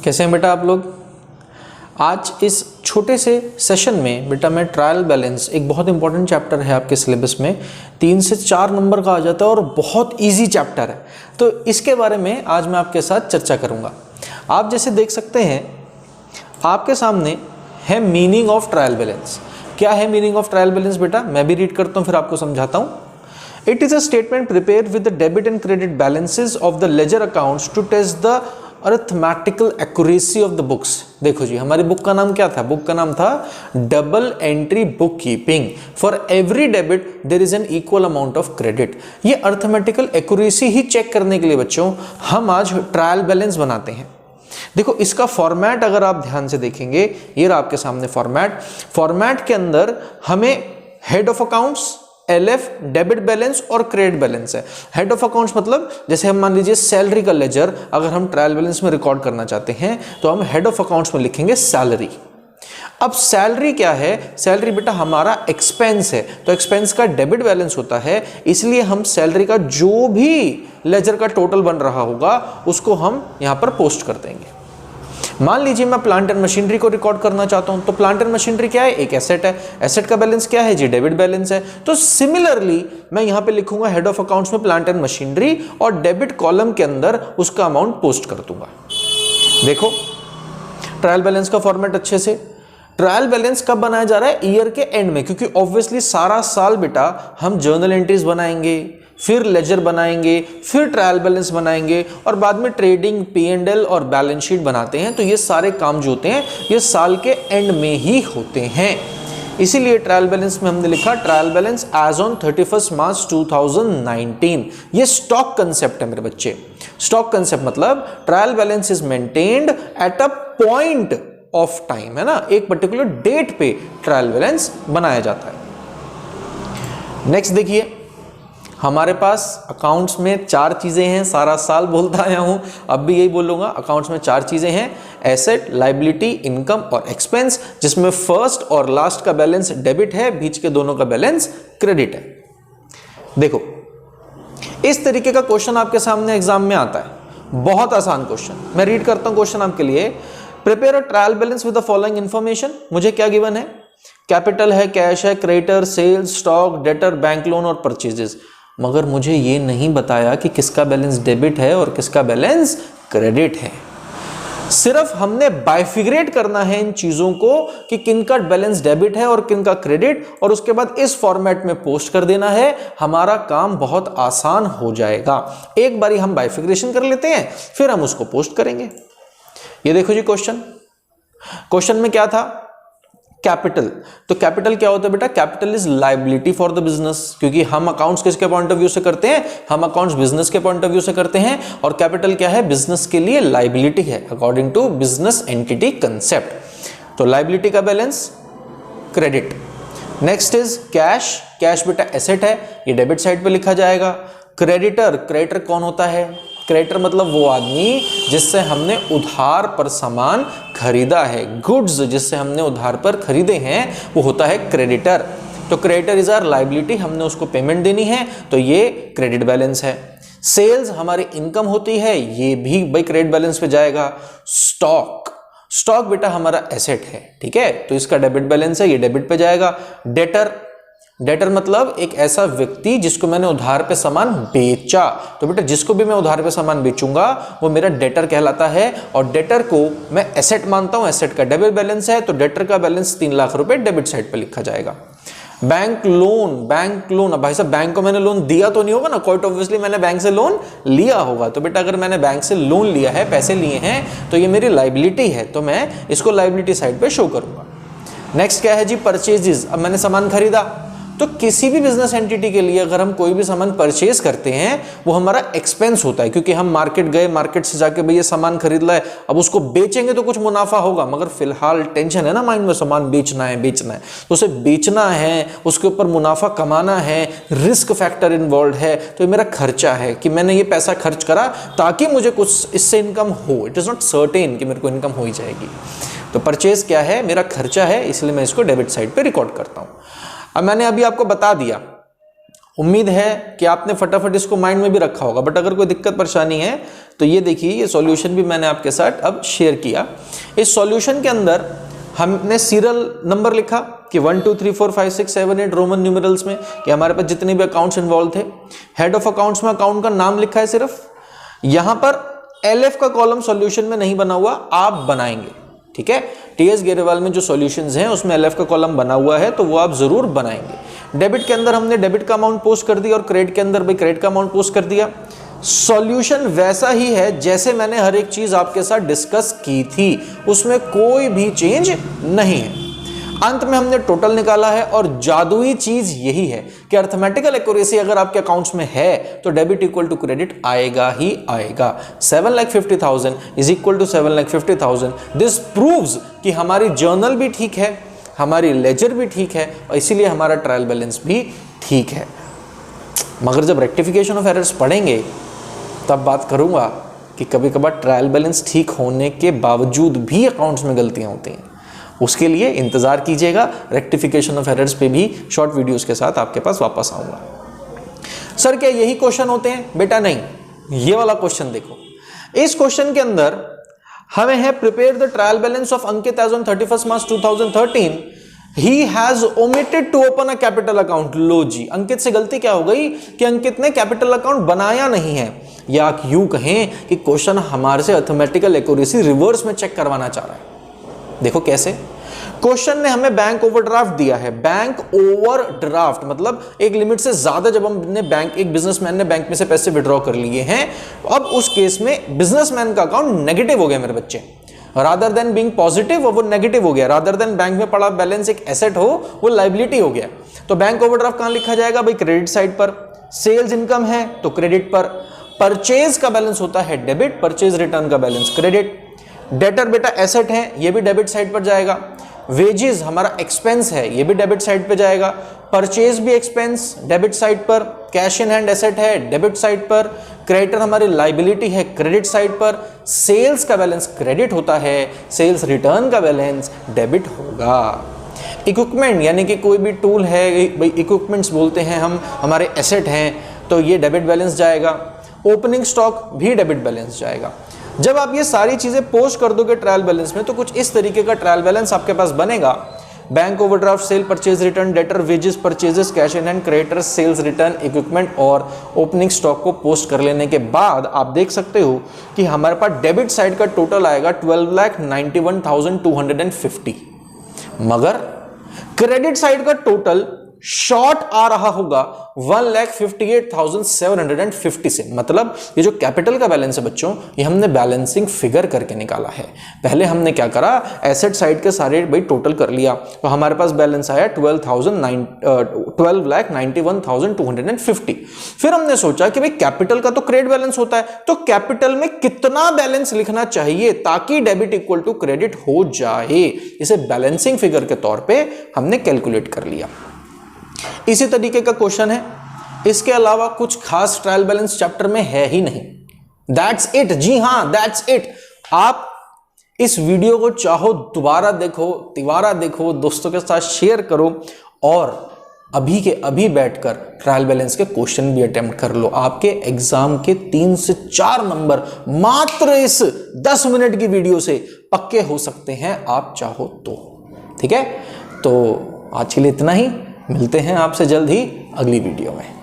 कैसे हैं बेटा आप लोग। आज इस छोटे से सेशन में बेटा मैं ट्रायल बैलेंस, एक बहुत इंपॉर्टेंट चैप्टर है आपके सिलेबस में, 3 से 4 नंबर का आ जाता है और बहुत इजी चैप्टर है, तो इसके बारे में आज मैं आपके साथ चर्चा करूंगा। आप जैसे देख सकते हैं आपके सामने है मीनिंग ऑफ ट्रायल बैलेंस। क्या है मीनिंग ऑफ ट्रायल बैलेंस बेटा, मैं भी रीड करता हूँ फिर आपको समझाता हूँ। It is a statement prepared with the debit and credit balances of the ledger accounts to test the arithmetical accuracy of the books। देखो जी, हमारी बुक का नाम क्या था? बुक का नाम था double entry bookkeeping. For every debit there is an equal amount of credit. ये अर्थमेटिकल एक्यूरेसी ही चेक करने के लिए बच्चों हम आज ट्रायल बैलेंस बनाते हैं। देखो इसका फॉर्मेट अगर आप ध्यान से देखेंगे, ये रहा आपके सामने फॉर्मेट के अंदर हमें head of accounts, LF, debit balance और क्रेडिट बैलेंस है। हेड ऑफ अकाउंट्स मतलब जैसे हम मान लीजिए सैलरी का लेजर अगर हम ट्रायल बैलेंस में रिकॉर्ड करना चाहते हैं तो हम हेड ऑफ अकाउंट्स में लिखेंगे सैलरी। अब सैलरी क्या है? सैलरी बेटा हमारा एक्सपेंस है, तो एक्सपेंस का डेबिट बैलेंस होता है, इसलिए हम सैलरी का जो भी लेजर का टोटल बन रहा होगा उसको हम यहां पर पोस्ट कर देंगे। मान लीजिए मैं प्लांट एंड मशीनरी को रिकॉर्ड करना चाहता हूं, तो प्लांट एंड मशीनरी क्या है? एक एसेट है। एसेट का बैलेंस क्या है जी? डेबिट बैलेंस है। तो सिमिलरली मैं यहां पे लिखूंगा हेड ऑफ अकाउंट्स में प्लांट एंड मशीनरी और डेबिट कॉलम के अंदर उसका अमाउंट पोस्ट कर दूंगा। देखो ट्रायल बैलेंस का फॉर्मेट अच्छे से। ट्रायल बैलेंस कब बनाया जा रहा है? ईयर के एंड में, क्योंकि ऑब्वियसली सारा साल बेटा हम जर्नल एंट्रीज बनाएंगे, फिर लेजर बनाएंगे, फिर ट्रायल बैलेंस बनाएंगे और बाद में ट्रेडिंग, P&L और बैलेंस शीट बनाते हैं। तो ये सारे काम जो होते हैं ये साल के एंड में ही होते हैं। इसीलिए ट्रायल बैलेंस में हमने लिखा ट्रायल बैलेंस एज ऑन 31 मार्च 2019। ये स्टॉक कंसेप्ट है मेरे बच्चे। स्टॉक कंसेप्ट मतलब trial balance is maintained at a point of time, है ना, एक पर्टिकुलर डेट पे ट्रायल बैलेंस बनाया जाता है। नेक्स्ट देखिए, हमारे पास अकाउंट्स में 4 चीजें हैं। सारा साल बोलता आया हूं, अब भी यही बोलूंगा। अकाउंट्स में 4 चीजें हैं, एसेट, लायबिलिटी, इनकम और एक्सपेंस, जिसमें फर्स्ट और लास्ट का बैलेंस डेबिट है, बीच के दोनों का बैलेंस क्रेडिट है। देखो इस तरीके का क्वेश्चन आपके सामने एग्जाम में आता है, बहुत आसान क्वेश्चन। मैं रीड करता हूं क्वेश्चन आपके लिए। Prepare a trial balance with the following information. मुझे क्या गिवन है? कैपिटल है, कैश है, creditor, sales, stock, debtor, bank loan और परचेजेस। मगर मुझे ये नहीं बताया कि किसका बैलेंस डेबिट है और किसका बैलेंस क्रेडिट है। सिर्फ हमने बाइफिगरेट करना है इन चीजों को कि किनका बैलेंस डेबिट है और किनका क्रेडिट, और उसके बाद इस फॉर्मेट में पोस्ट कर देना है। हमारा काम बहुत आसान हो जाएगा। एक बारी हम बाइफिगरेशन कर लेते हैं, फिर हम उसको पोस्ट करेंगे। ये देखो जी क्वेश्चन में क्या था? कैपिटल। तो कैपिटल क्या होता है बेटा? Capital is liability for the business, क्योंकि हम अकाउंट्स किसके पॉइंट ऑफ व्यू से करते हैं? हम अकाउंट्स बिजनेस के पॉइंट ऑफ व्यू से करते हैं। और कैपिटल क्या है? बिजनेस के लिए लायबिलिटी है according to business entity concept. तो लायबिलिटी का balance credit. Next is cash. Cash बेटा एसेट है, ये डेबिट साइड पे लिखा जाएगा। क्रेडिटर कौन होता है? क्रेडिटर मतलब वो आदमी जिससे हमने उधार पर सामान खरीदा है, गुड्स जिससे हमने उधार पर खरीदे हैं, वो होता है क्रेडिटर। तो क्रेडिटर इज आवर लायबिलिटी, हमने उसको पेमेंट देनी है, तो ये क्रेडिट बैलेंस है। सेल्स हमारी इनकम होती है, ये भी भाई क्रेडिट बैलेंस पे जाएगा। स्टॉक बेटा हमारा एसेट है, ठीक है, तो इसका डेबिट बैलेंस है, ये डेबिट पे जाएगा। डेटर मतलब एक ऐसा व्यक्ति जिसको मैंने उधार पे सामान बेचा, तो बेटा जिसको भी मैं उधार पे सामान बेचूंगा वो मेरा डेटर कहलाता है। और डेटर को मैं एसेट मानता हूं, एसेट का डेबिट बैलेंस है, तो डेटर का बैलेंस 3 लाख रुपए डेबिट साइड पे लिखा जाएगा। बैंक लोन, अब भाई साहब बैंक को मैंने लोन दिया तो नहीं होगा ना, क्वाइट ऑब्वियसली मैंने बैंक से लोन लिया होगा। तो बेटा अगर मैंने बैंक से लोन लिया है, पैसे लिए हैं, तो ये मेरी लायबिलिटी है, तो मैं इसको लायबिलिटी साइड पे शो करूंगा। नेक्स्ट क्या है जी? परचेजेस। अब मैंने सामान खरीदा, तो किसी भी बिजनेस एंटिटी के लिए अगर हम कोई भी सामान परचेज करते हैं वो हमारा एक्सपेंस होता है, क्योंकि हम मार्केट गए, मार्केट से जाके भैया सामान खरीद लाए, अब उसको बेचेंगे तो कुछ मुनाफा होगा, मगर फिलहाल टेंशन है ना माइंड में, सामान बेचना है, तो उसे बेचना है, उसके ऊपर मुनाफा कमाना है, रिस्क फैक्टर इन्वॉल्व है, तो ये मेरा खर्चा है कि मैंने ये पैसा खर्च करा ताकि मुझे कुछ इससे इनकम हो। इट इज नॉट सर्टेन कि मेरे को इनकम हो ही जाएगी। तो परचेज क्या है? मेरा खर्चा है, इसलिए मैं इसको डेबिट साइड पे रिकॉर्ड करता हूं। अब मैंने अभी आपको बता दिया, उम्मीद है कि आपने फटाफट इसको माइंड में भी रखा होगा, बट अगर कोई दिक्कत परेशानी है तो ये देखिए, ये सॉल्यूशन भी मैंने आपके साथ अब शेयर किया। इस सॉल्यूशन के अंदर हमने सीरियल नंबर लिखा कि 1 2 3 4 5 6 7 8 रोमन न्यूमेरल्स में, कि हमारे पास जितने भी अकाउंट्स इन्वॉल्व थे। हेड ऑफ अकाउंट्स में अकाउंट का नाम लिखा है सिर्फ। यहां पर LF का कॉलम सॉल्यूशन में नहीं बना हुआ, आप बनाएंगे, ठीक है। TS गेरेवाल में जो सॉल्यूशंस हैं उसमें LF का कॉलम बना हुआ है, तो वो आप जरूर बनाएंगे। डेबिट के अंदर हमने डेबिट का अमाउंट पोस्ट कर दिया और क्रेडिट के अंदर भी क्रेडिट का अमाउंट पोस्ट कर दिया। सॉल्यूशन वैसा ही है जैसे मैंने हर एक चीज आपके साथ डिस्कस की थी, उसमें कोई भी चेंज नहीं है। अंत में हमने टोटल निकाला है और जादुई चीज यही है कि अर्थमेटिकल एक्यूरेसी अगर आपके अकाउंट्स में है तो डेबिट इक्वल टू क्रेडिट आएगा ही आएगा। 7,50,000 is equal to 7,50,000। This proves कि हमारी जर्नल भी ठीक है, हमारी लेजर भी ठीक है और इसीलिए हमारा ट्रायल बैलेंस भी ठीक है। मगर जब रेक्टिफिकेशन ऑफ एरर्स पढ़ेंगे तब बात करूंगा कि कभी कभार ट्रायल बैलेंस ठीक होने के बावजूद भी अकाउंट्स में गलतियां होती हैं। उसके लिए इंतजार कीजिएगा, रेक्टिफिकेशन ऑफ एरर्स पे भी शॉर्ट वीडियोस के साथ आपके पास वापस आऊंगा। सर क्या यही क्वेश्चन होते हैं? बेटा नहीं, ये वाला क्वेश्चन देखो। इस क्वेश्चन के अंदर हमें है prepare the trial balance of Ankit as on 31 March 2013। He has omitted to open a capital account. लो जी, अंकित से गलती क्या हो गई कि अंकित ने कैपिटल अकाउंट बनाया नहीं है, या यूं कहें कि क्वेश्चन हमारे से अर्थमेटिकल एक्यूरेसी रिवर्स में चेक करवाना चाह रहा है। देखो कैसे। क्वेश्चन ने हमें बैंक ओवरड्राफ्ट दिया है। बैंक ओवरड्राफ्ट मतलब एक लिमिट से ज्यादा जब हमने एक बिजनेसमैन ने बैंक में से पैसे विड्रॉ कर लिए हैं, अब उस केस में बिजनेसमैन का अकाउंट नेगेटिव हो गया मेरे बच्चे, रादर देन बीइंग पॉजिटिव वो नेगेटिव हो गया। रादर देन बैंक में पड़ा बैलेंस एक एसेट हो वो लायबिलिटी हो गया। तो बैंक ओवरड्राफ्ट कहां लिखा जाएगा भाई? क्रेडिट साइड पर। सेल्स इनकम है तो क्रेडिट पर। परचेज का बैलेंस होता है डेबिट, परचेज रिटर्न का बैलेंस क्रेडिट। डेटर बेटा एसेट है, ये भी डेबिट साइड पर जाएगा। वेजेस हमारा एक्सपेंस है, ये भी डेबिट साइड पे जाएगा। परचेज भी एक्सपेंस डेबिट साइड पर। कैश इन हैंड एसेट है डेबिट साइड पर। क्रेडिटर हमारी लाइबिलिटी है क्रेडिट साइड पर। सेल्स का बैलेंस क्रेडिट होता है, सेल्स रिटर्न का बैलेंस डेबिट होगा। इक्विपमेंट यानी कि कोई भी टूल है भाई, इक्विपमेंट्स बोलते हैं हम, हमारे एसेट हैं, तो ये डेबिट बैलेंस जाएगा। ओपनिंग स्टॉक भी डेबिट बैलेंस जाएगा। जब आप ये सारी चीजें पोस्ट कर दोगे ट्रायल बैलेंस में तो कुछ इस तरीके का ट्रायल बैलेंस आपके पास बनेगा। Bank overdraft, sale, purchase return, debtor, wages, purchases, cash in hand, creditor, sales return, equipment और ओपनिंग स्टॉक को पोस्ट कर लेने के बाद आप देख सकते हो कि हमारे पास डेबिट साइड का टोटल आएगा 12,91,250, मगर क्रेडिट साइड का टोटल शॉर्ट आ रहा होगा 1,58,750 से। मतलब ये जो कैपिटल का बैलेंस है बच्चों, ये हमने बैलेंसिंग फिगर करके निकाला है। पहले हमने क्या करा, एसेट साइड के सारे भाई टोटल कर लिया, तो हमारे पास बैलेंस आया 12,91,250। फिर हमने सोचा कि भाई कैपिटल का तो क्रेडिट बैलेंस होता है, तो कैपिटल में कितना बैलेंस लिखना चाहिए ताकि डेबिट इक्वल टू क्रेडिट हो जाए। इसे बैलेंसिंग फिगर के तौर पर हमने कैलकुलेट कर लिया। इसी तरीके का क्वेश्चन है, इसके अलावा कुछ खास ट्रायल बैलेंस चैप्टर में है ही नहीं। दैट्स इट, जी हां दैट्स इट। आप इस वीडियो को चाहो दोबारा देखो, तिवारा देखो, दोस्तों के साथ शेयर करो और अभी के अभी बैठकर ट्रायल बैलेंस के क्वेश्चन भी अटेम्प्ट कर लो। आपके एग्जाम के 3 से 4 नंबर मात्र इस 10 मिनट की वीडियो से पक्के हो सकते हैं आप चाहो तो। ठीक है, तो आज के लिए इतना ही। मिलते हैं आपसे जल्द ही अगली वीडियो में।